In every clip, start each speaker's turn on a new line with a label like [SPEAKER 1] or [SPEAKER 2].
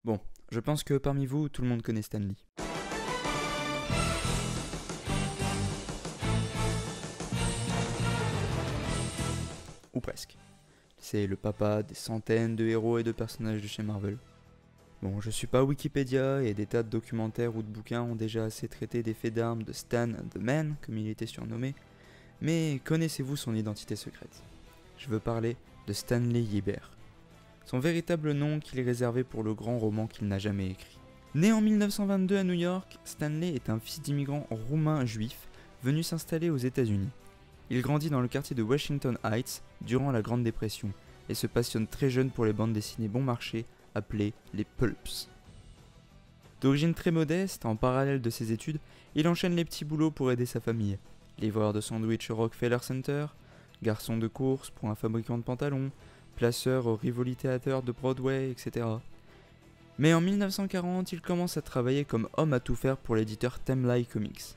[SPEAKER 1] Bon, je pense que parmi vous, tout le monde connaît Stan Lee. Ou presque. C'est le papa des centaines de héros et de personnages de chez Marvel. Bon, je suis pas Wikipédia et des tas de documentaires ou de bouquins ont déjà assez traité des faits d'armes de Stan the Man, comme il était surnommé, mais connaissez-vous son identité secrète? Je veux parler de Stanley Yebert. Son véritable nom qu'il est réservé pour le grand roman qu'il n'a jamais écrit. Né en 1922 à New York, Stanley est un fils d'immigrants roumains juifs venu s'installer aux États-Unis. Il grandit dans le quartier de Washington Heights durant la Grande Dépression et se passionne très jeune pour les bandes dessinées bon marché appelées les pulps. D'origine très modeste, en parallèle de ses études, il enchaîne les petits boulots pour aider sa famille. Livreur de sandwich au Rockefeller Center, garçon de course pour un fabricant de pantalons, placeur au Rivoli Theater de Broadway, etc. Mais en 1940, il commence à travailler comme homme à tout faire pour l'éditeur Timely Comics.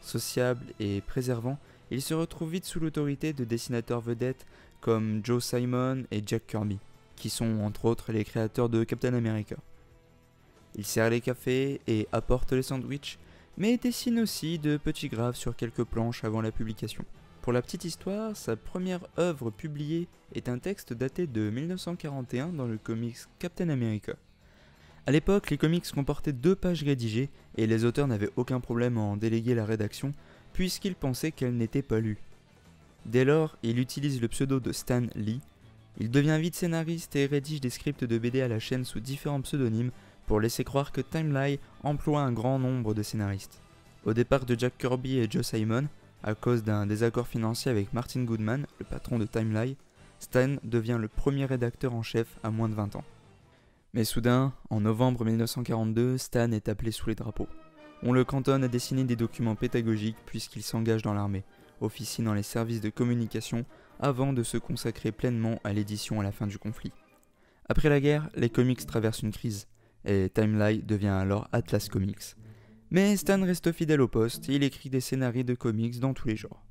[SPEAKER 1] Sociable et préservant, il se retrouve vite sous l'autorité de dessinateurs vedettes comme Joe Simon et Jack Kirby, qui sont entre autres les créateurs de Captain America. Il sert les cafés et apporte les sandwichs, mais dessine aussi de petits graphes sur quelques planches avant la publication. Pour la petite histoire, sa première œuvre publiée est un texte daté de 1941 dans le comics Captain America. A l'époque, les comics comportaient 2 pages rédigées et les auteurs n'avaient aucun problème à en déléguer la rédaction puisqu'ils pensaient qu'elle n'était pas lue. Dès lors, il utilise le pseudo de Stan Lee. Il devient vite scénariste et rédige des scripts de BD à la chaîne sous différents pseudonymes pour laisser croire que Timely emploie un grand nombre de scénaristes. Au départ de Jack Kirby et Joe Simon, à cause d'un désaccord financier avec Martin Goodman, le patron de Timely, Stan devient le premier rédacteur en chef à moins de 20 ans. Mais soudain, en novembre 1942, Stan est appelé sous les drapeaux. On le cantonne à dessiner des documents pédagogiques puisqu'il s'engage dans l'armée, officie dans les services de communication avant de se consacrer pleinement à l'édition à la fin du conflit. Après la guerre, les comics traversent une crise, et Timely devient alors Atlas Comics. Mais Stan reste fidèle au poste et il écrit des scénarios de comics dans tous les genres.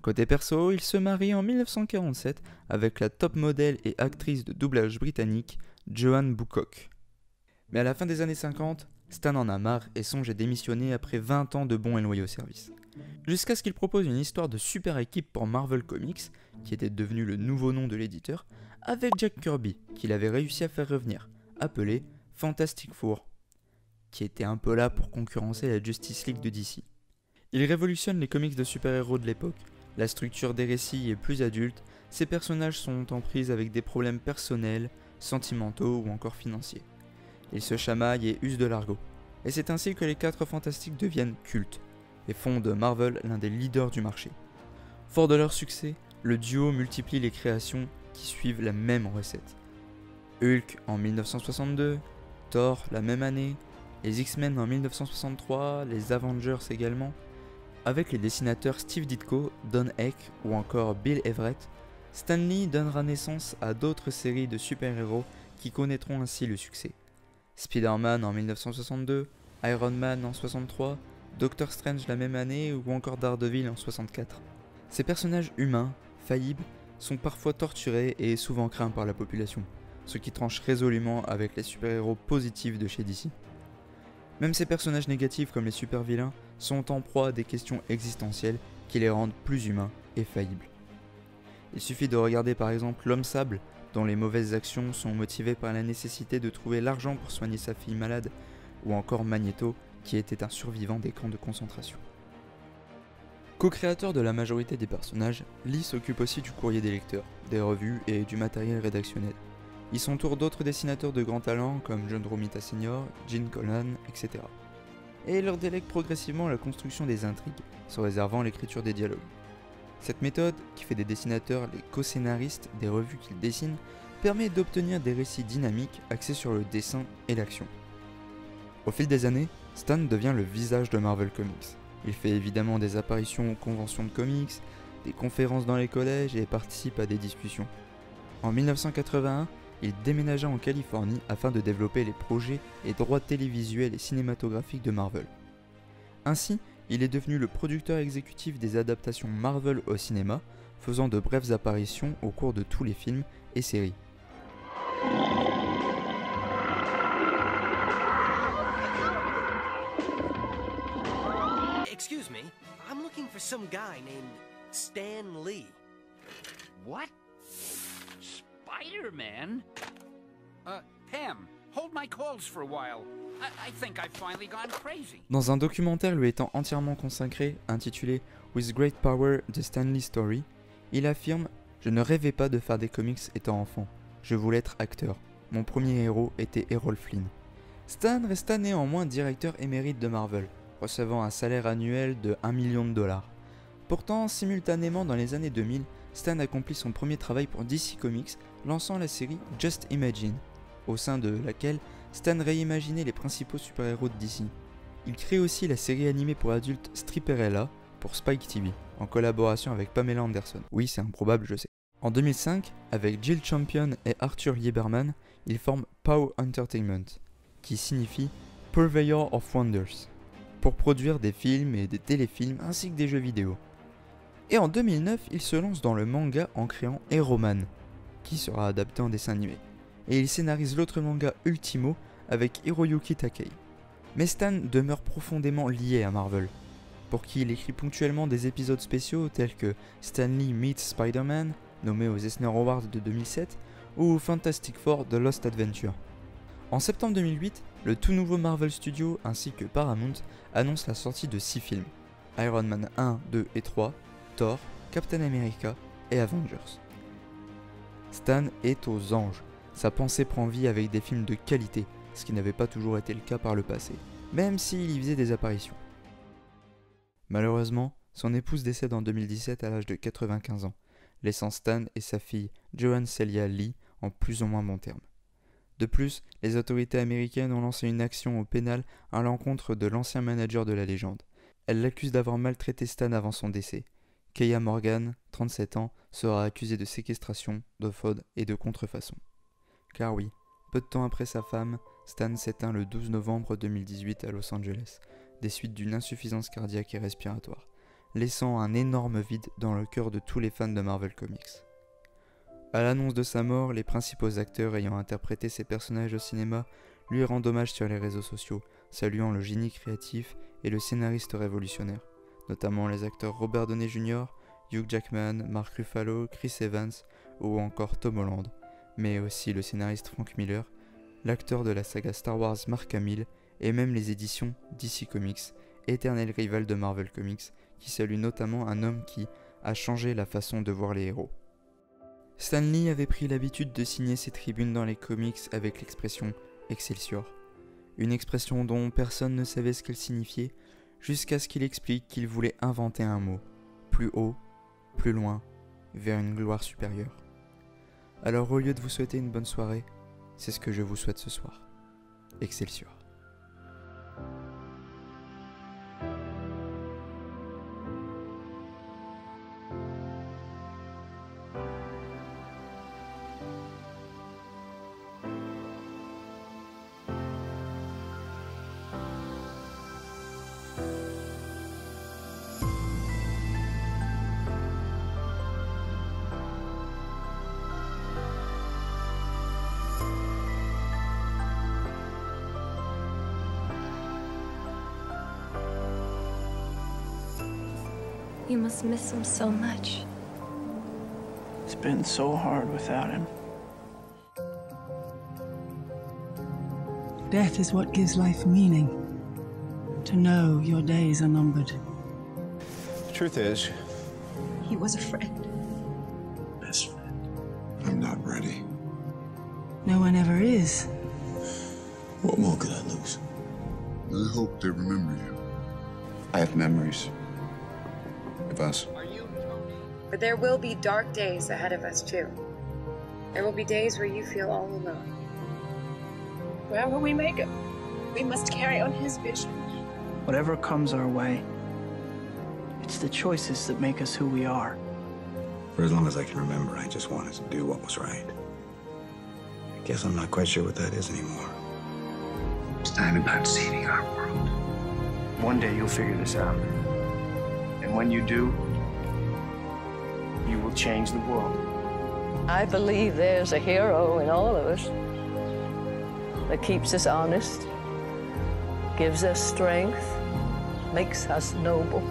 [SPEAKER 1] Côté perso, il se marie en 1947 avec la top modèle et actrice de doublage britannique Joanne Boocock. Mais à la fin des années 50, Stan en a marre et songe à démissionner après 20 ans de bons et loyaux services. Jusqu'à ce qu'il propose une histoire de super équipe pour Marvel Comics, qui était devenu le nouveau nom de l'éditeur, avec Jack Kirby, qu'il avait réussi à faire revenir, appelé Fantastic Four, qui était un peu là pour concurrencer la Justice League de DC. Il révolutionne les comics de super-héros de l'époque. La structure des récits est plus adulte, ses personnages sont en prise avec des problèmes personnels, sentimentaux ou encore financiers. Ils se chamaillent et usent de l'argot. Et c'est ainsi que les 4 Fantastiques deviennent cultes, et font de Marvel l'un des leaders du marché. Fort de leur succès, le duo multiplie les créations qui suivent la même recette. Hulk en 1962, Thor la même année, les X-Men en 1963, les Avengers également. Avec les dessinateurs Steve Ditko, Don Heck ou encore Bill Everett, Stan Lee donnera naissance à d'autres séries de super-héros qui connaîtront ainsi le succès. Spider-Man en 1962, Iron Man en 1963, Doctor Strange la même année ou encore Daredevil en 1964. Ces personnages humains, faillibles, sont parfois torturés et souvent craints par la population, ce qui tranche résolument avec les super-héros positifs de chez DC. Même ces personnages négatifs comme les super-vilains sont en proie à des questions existentielles qui les rendent plus humains et faillibles. Il suffit de regarder par exemple l'homme sable, dont les mauvaises actions sont motivées par la nécessité de trouver l'argent pour soigner sa fille malade, ou encore Magneto, qui était un survivant des camps de concentration. Co-créateur de la majorité des personnages, Lee s'occupe aussi du courrier des lecteurs, des revues et du matériel rédactionnel. Il s'entoure d'autres dessinateurs de grand talent comme John Romita Sr., Gene Colan, etc. Et leur délègue progressivement la construction des intrigues, se réservant l'écriture des dialogues. Cette méthode, qui fait des dessinateurs les co-scénaristes des revues qu'ils dessinent, permet d'obtenir des récits dynamiques axés sur le dessin et l'action. Au fil des années, Stan devient le visage de Marvel Comics. Il fait évidemment des apparitions aux conventions de comics, des conférences dans les collèges et participe à des discussions. En 1981, il déménagea en Californie afin de développer les projets et droits télévisuels et cinématographiques de Marvel. Ainsi, il est devenu le producteur exécutif des adaptations Marvel au cinéma, faisant de brèves apparitions au cours de tous les films et séries.
[SPEAKER 2] some guy named Stan Lee.
[SPEAKER 3] What? Spider-Man? Pam, hold my calls for a while. I think I've finally gone crazy.
[SPEAKER 1] Dans un documentaire lui étant entièrement consacré, intitulé With Great Power, The Stan Lee Story, il affirme « Je ne rêvais pas de faire des comics étant enfant. Je voulais être acteur. Mon premier héros était Errol Flynn. » Stan resta néanmoins directeur émérite de Marvel, recevant un salaire annuel de $1 million. Pourtant, simultanément dans les années 2000, Stan accomplit son premier travail pour DC Comics, lançant la série Just Imagine, au sein de laquelle Stan réimaginait les principaux super-héros de DC. Il crée aussi la série animée pour adultes Stripperella pour Spike TV, en collaboration avec Pamela Anderson. Oui, c'est improbable, je sais. En 2005, avec Jill Champion et Arthur Lieberman, il forme POW Entertainment, qui signifie Purveyor of Wonders, pour produire des films et des téléfilms ainsi que des jeux vidéo. Et en 2009, il se lance dans le manga en créant Hero Man, qui sera adapté en dessin animé. Et il scénarise l'autre manga Ultimo avec Hiroyuki Takei. Mais Stan demeure profondément lié à Marvel, pour qui il écrit ponctuellement des épisodes spéciaux tels que Stan Lee Meets Spider-Man, nommé aux Eisner Awards de 2007, ou Fantastic Four The Lost Adventure. En septembre 2008, le tout nouveau Marvel Studios ainsi que Paramount annoncent la sortie de 6 films, Iron Man 1, 2 et 3, Thor, Captain America et Avengers. Stan est aux anges, sa pensée prend vie avec des films de qualité, ce qui n'avait pas toujours été le cas par le passé, même s'il y faisait des apparitions. Malheureusement, son épouse décède en 2017 à l'âge de 95 ans, laissant Stan et sa fille Joan Celia Lee en plus ou moins bons termes. De plus, les autorités américaines ont lancé une action au pénal à l'encontre de l'ancien manager de la légende. Elles l'accusent d'avoir maltraité Stan avant son décès. Keya Morgan, 37 ans, sera accusée de séquestration, de fraude et de contrefaçon. Car oui, peu de temps après sa femme, Stan s'éteint le 12 novembre 2018 à Los Angeles, des suites d'une insuffisance cardiaque et respiratoire, laissant un énorme vide dans le cœur de tous les fans de Marvel Comics. À l'annonce de sa mort, les principaux acteurs ayant interprété ses personnages au cinéma lui rendent hommage sur les réseaux sociaux, saluant le génie créatif et le scénariste révolutionnaire, notamment les acteurs Robert Downey Jr., Hugh Jackman, Mark Ruffalo, Chris Evans ou encore Tom Holland, mais aussi le scénariste Frank Miller, l'acteur de la saga Star Wars Mark Hamill et même les éditions DC Comics, éternel rival de Marvel Comics, qui salue notamment un homme qui a changé la façon de voir les héros. Stan Lee avait pris l'habitude de signer ses tribunes dans les comics avec l'expression « Excelsior », une expression dont personne ne savait ce qu'elle signifiait, jusqu'à ce qu'il explique qu'il voulait inventer un mot, plus haut, plus loin, vers une gloire supérieure. Alors au lieu de vous souhaiter une bonne soirée, c'est ce que je vous souhaite ce soir. Excelsior.
[SPEAKER 4] You must miss him so much.
[SPEAKER 5] It's been so hard without him.
[SPEAKER 6] Death is what gives life meaning. To know your days are numbered.
[SPEAKER 7] The truth is,
[SPEAKER 4] He was a friend.
[SPEAKER 5] Best friend.
[SPEAKER 7] I'm not ready.
[SPEAKER 6] No one ever is.
[SPEAKER 7] What more could I lose?
[SPEAKER 8] I hope they remember you.
[SPEAKER 7] I have memories of us.
[SPEAKER 9] But there will be dark days ahead of us, too. There will be days where you feel all alone.
[SPEAKER 10] Wherever we make it, we must carry on his vision.
[SPEAKER 5] Whatever comes our way, it's the choices that make us who we are.
[SPEAKER 11] For as long as I can remember, I just wanted to do what was right. I guess I'm not quite sure what that is anymore. It's time about saving our world.
[SPEAKER 5] One day you'll figure this out. And when you do, you will change the world.
[SPEAKER 10] I believe there's a hero in all of us that keeps us honest, gives us strength, makes us noble.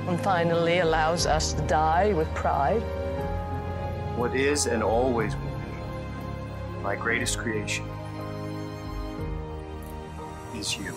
[SPEAKER 10] and finally allows us to die with pride.
[SPEAKER 5] What is and always will be my greatest creation is you.